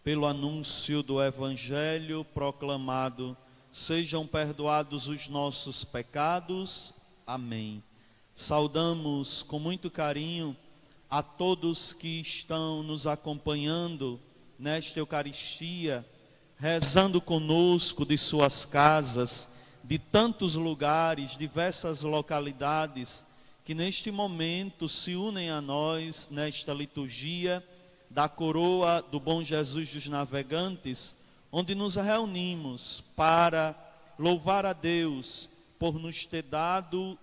pelo anúncio do Evangelho proclamado, sejam perdoados os nossos pecados. Amém. Saudamos com muito carinho a todos que estão nos acompanhando nesta Eucaristia, rezando conosco de suas casas, de tantos lugares, diversas localidades, que neste momento se unem a nós nesta liturgia da coroa do Bom Jesus dos Navegantes, onde nos reunimos para louvar a Deus por nos ter dado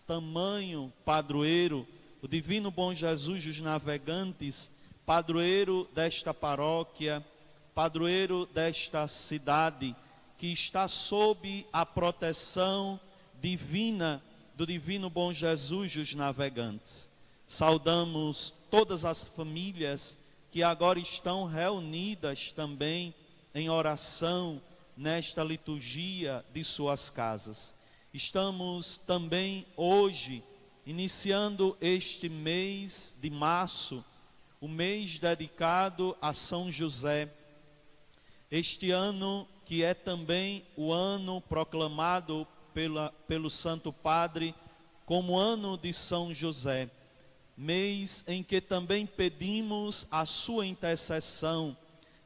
tamanho padroeiro, o divino Bom Jesus dos Navegantes, padroeiro desta paróquia, padroeiro desta cidade, que está sob a proteção divina do divino Bom Jesus dos Navegantes. Saudamos todas as famílias que agora estão reunidas também em oração nesta liturgia de suas casas. Estamos também hoje iniciando este mês de março, o mês dedicado a São José. Este ano que é também o ano proclamado pelo Santo Padre como ano de São José. Mês em que também pedimos a sua intercessão,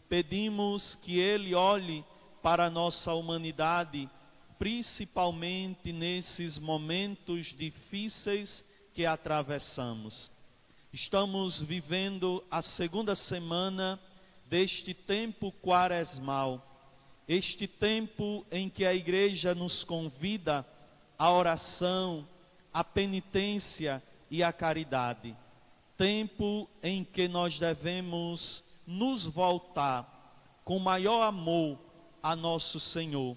pedimos que Ele olhe para a nossa humanidade, principalmente nesses momentos difíceis que atravessamos. Estamos vivendo a segunda semana deste tempo quaresmal, este tempo em que a Igreja nos convida à oração, à penitência e à caridade. Tempo em que nós devemos nos voltar com maior amor a nosso Senhor,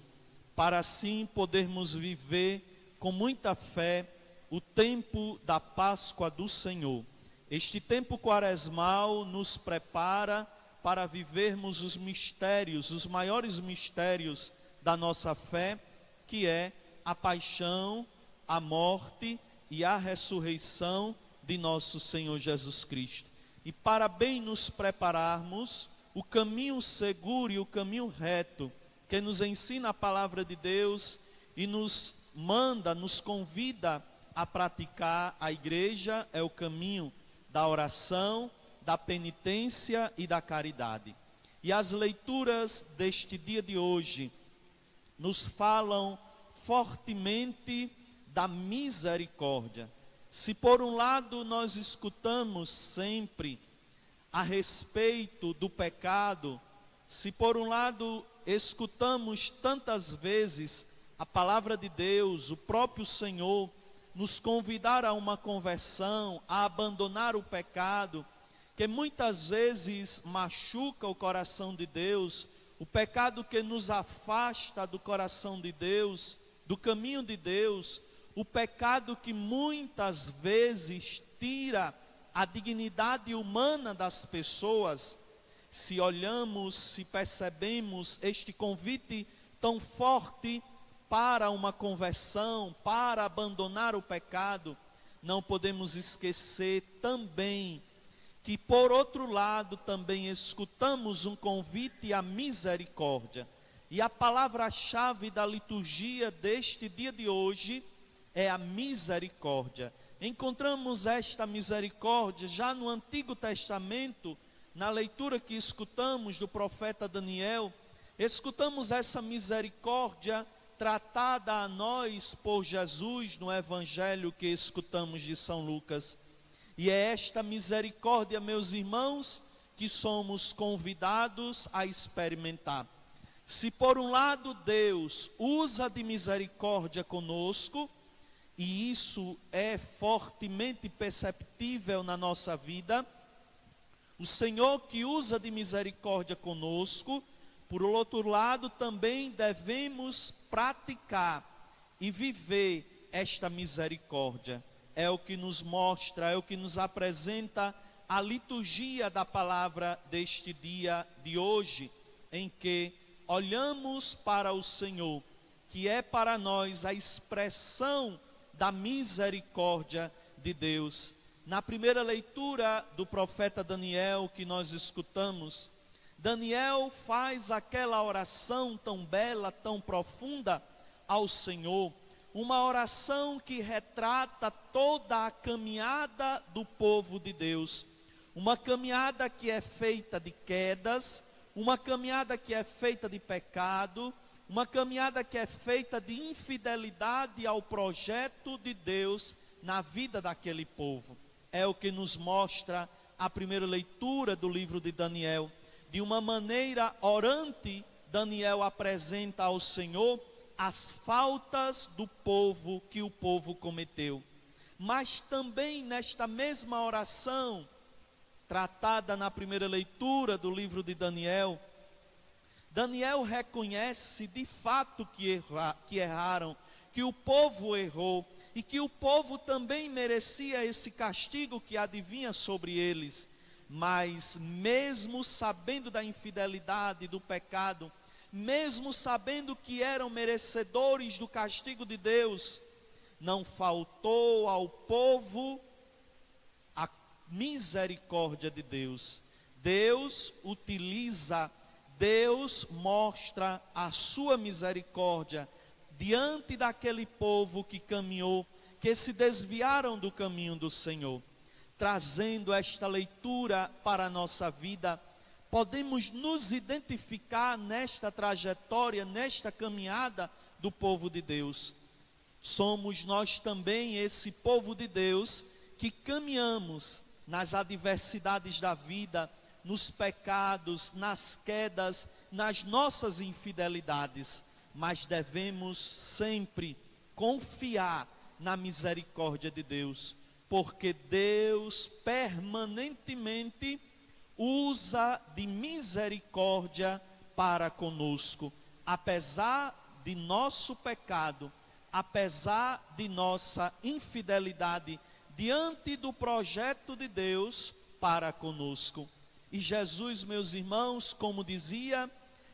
para assim podermos viver com muita fé o tempo da Páscoa do Senhor. Este tempo quaresmal nos prepara para vivermos os mistérios, os maiores mistérios da nossa fé, que é a paixão, a morte e a ressurreição de nosso Senhor Jesus Cristo. E para bem nos prepararmos, o caminho seguro e o caminho reto, que nos ensina a palavra de Deus e nos manda, nos convida a praticar a Igreja, é o caminho da oração, da penitência e da caridade. E as leituras deste dia de hoje nos falam fortemente da misericórdia. Se por um lado nós escutamos sempre a respeito do pecado, se por um lado escutamos tantas vezes a palavra de Deus, o próprio Senhor, nos convidar a uma conversão, a abandonar o pecado, que muitas vezes machuca o coração de Deus, o pecado que nos afasta do coração de Deus, do caminho de Deus, o pecado que muitas vezes tira a dignidade humana das pessoas. Se olhamos, se percebemos este convite tão forte para uma conversão, para abandonar o pecado, não podemos esquecer também que por outro lado também escutamos um convite à misericórdia. E a palavra-chave da liturgia deste dia de hoje é a misericórdia. Encontramos esta misericórdia já no Antigo Testamento, na leitura que escutamos do profeta Daniel. Escutamos essa misericórdia tratada a nós por Jesus no Evangelho que escutamos de São Lucas. E é esta misericórdia, meus irmãos, que somos convidados a experimentar. Se por um lado Deus usa de misericórdia conosco, e isso é fortemente perceptível na nossa vida, o Senhor que usa de misericórdia conosco, por outro lado também devemos praticar e viver esta misericórdia. É o que nos mostra, é o que nos apresenta a liturgia da palavra deste dia de hoje, em que olhamos para o Senhor, que é para nós a expressão da misericórdia de Deus. Na primeira leitura do profeta Daniel que nós escutamos, Daniel faz aquela oração tão bela, tão profunda ao Senhor, uma oração que retrata toda a caminhada do povo de Deus, uma caminhada que é feita de quedas, uma caminhada que é feita de pecado, uma caminhada que é feita de infidelidade ao projeto de Deus na vida daquele povo. É o que nos mostra a primeira leitura do livro de Daniel. De uma maneira orante, Daniel apresenta ao Senhor as faltas do povo que o povo cometeu. Mas também nesta mesma oração, tratada na primeira leitura do livro de Daniel, Daniel reconhece de fato que erraram, que o povo errou, e que o povo também merecia esse castigo que adivinha sobre eles. Mas mesmo sabendo da infidelidade, do pecado, mesmo sabendo que eram merecedores do castigo de Deus, não faltou ao povo a misericórdia de Deus. Deus utiliza, Deus mostra a sua misericórdia diante daquele povo que caminhou, que se desviaram do caminho do Senhor. Trazendo esta leitura para a nossa vida, podemos nos identificar nesta trajetória, nesta caminhada do povo de Deus. Somos nós também esse povo de Deus que caminhamos nas adversidades da vida, nos pecados, nas quedas, nas nossas infidelidades, mas devemos sempre confiar na misericórdia de Deus, porque Deus permanentemente usa de misericórdia para conosco, apesar de nosso pecado, apesar de nossa infidelidade diante do projeto de Deus para conosco. E Jesus, meus irmãos, como dizia,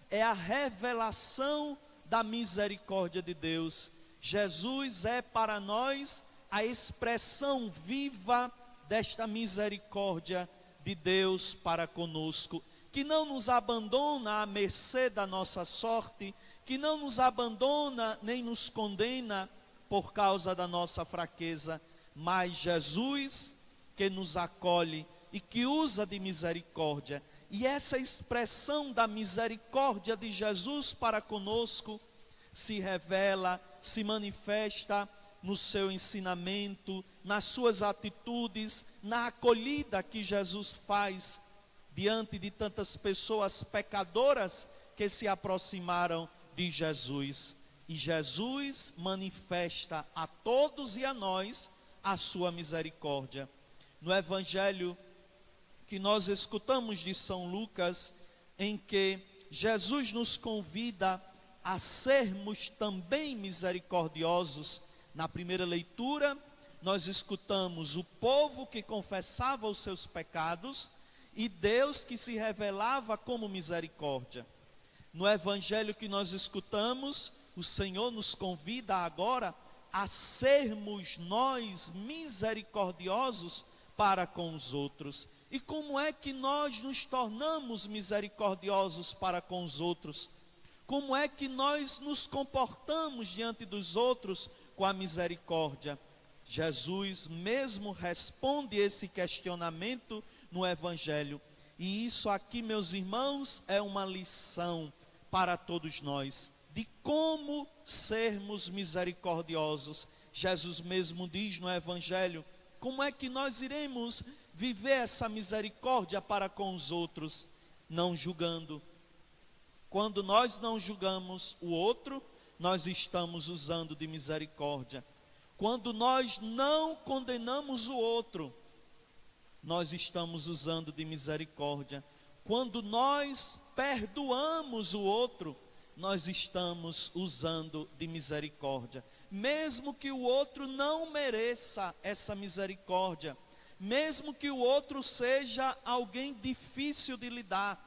é a revelação da misericórdia de Deus. Jesus é para nós a expressão viva desta misericórdia de Deus para conosco, que não nos abandona à mercê da nossa sorte, que não nos abandona nem nos condena por causa da nossa fraqueza, mas Jesus que nos acolhe e que usa de misericórdia. E essa expressão da misericórdia de Jesus para conosco se revela, se manifesta no seu ensinamento, nas suas atitudes, na acolhida que Jesus faz diante de tantas pessoas pecadoras que se aproximaram de Jesus. E Jesus manifesta a todos e a nós a sua misericórdia. No Evangelho que nós escutamos de São Lucas, em que Jesus nos convida a sermos também misericordiosos, na primeira leitura, nós escutamos o povo que confessava os seus pecados e Deus que se revelava como misericórdia. No Evangelho que nós escutamos, o Senhor nos convida agora a sermos nós misericordiosos para com os outros. E como é que nós nos tornamos misericordiosos para com os outros? Como é que nós nos comportamos diante dos outros com a misericórdia? Jesus mesmo responde esse questionamento no Evangelho. E isso aqui, meus irmãos, é uma lição para todos nós, de como sermos misericordiosos. Jesus mesmo diz no Evangelho, como é que nós iremos viver essa misericórdia para com os outros? Não julgando. Quando nós não julgamos o outro, nós estamos usando de misericórdia. Quando nós não condenamos o outro, nós estamos usando de misericórdia. Quando nós perdoamos o outro, nós estamos usando de misericórdia. Mesmo que o outro não mereça essa misericórdia, mesmo que o outro seja alguém difícil de lidar,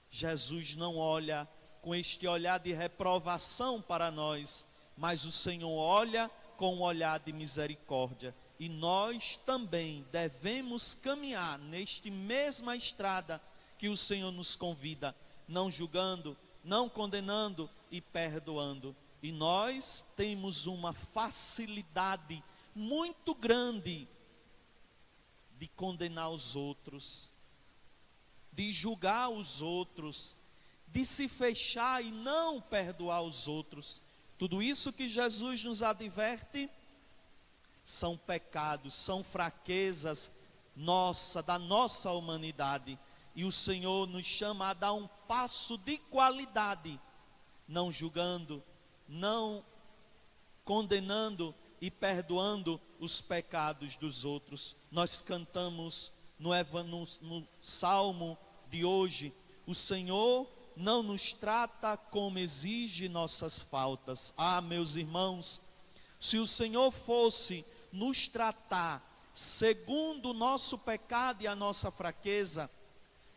Jesus não olha com este olhar de reprovação para nós, mas o Senhor olha com um olhar de misericórdia. E nós também devemos caminhar neste mesma estrada que o Senhor nos convida, não julgando, não condenando e perdoando. E nós temos uma facilidade muito grande de condenar os outros, de julgar os outros, de se fechar e não perdoar os outros. Tudo isso que Jesus nos adverte são pecados, são fraquezas da nossa humanidade. E o Senhor nos chama a dar um passo de qualidade, não julgando, não condenando e perdoando os pecados dos outros. Nós cantamos no salmo de hoje: o Senhor não nos trata como exige nossas faltas. Ah, meus irmãos, se o Senhor fosse nos tratar segundo o nosso pecado e a nossa fraqueza,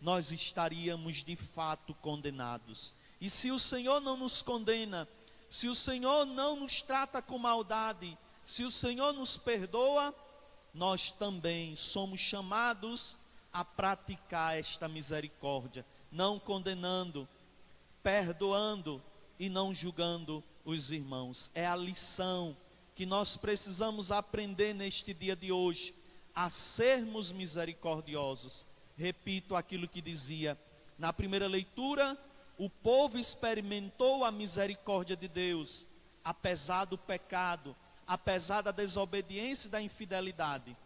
nós estaríamos de fato condenados. E se o Senhor não nos condena, se o Senhor não nos trata com maldade, se o Senhor nos perdoa, nós também somos chamados a praticar esta misericórdia, não condenando, perdoando e não julgando os irmãos. É a lição que nós precisamos aprender neste dia de hoje, a sermos misericordiosos. Repito aquilo que dizia na primeira leitura: o povo experimentou a misericórdia de Deus, apesar do pecado, apesar da desobediência e da infidelidade.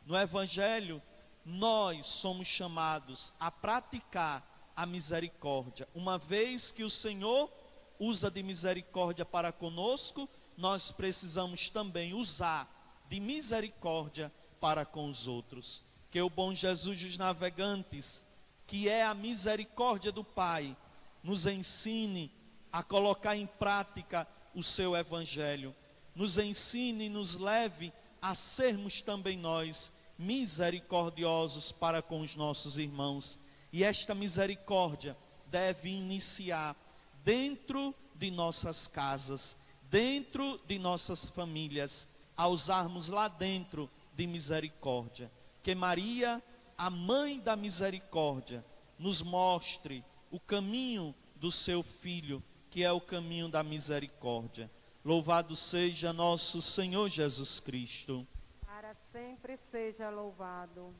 No Evangelho, nós somos chamados a praticar a misericórdia. Uma vez que o Senhor usa de misericórdia para conosco, nós precisamos também usar de misericórdia para com os outros. Que o bom Jesus dos navegantes, que é a misericórdia do Pai, nos ensine a colocar em prática o seu Evangelho, nos ensine e nos leve a sermos também nós misericordiosos para com os nossos irmãos. E esta misericórdia deve iniciar dentro de nossas casas, dentro de nossas famílias, a usarmos lá dentro de misericórdia. Que Maria, a mãe da misericórdia, nos mostre o caminho do seu Filho, que é o caminho da misericórdia. Louvado seja nosso Senhor Jesus Cristo. Para sempre seja louvado.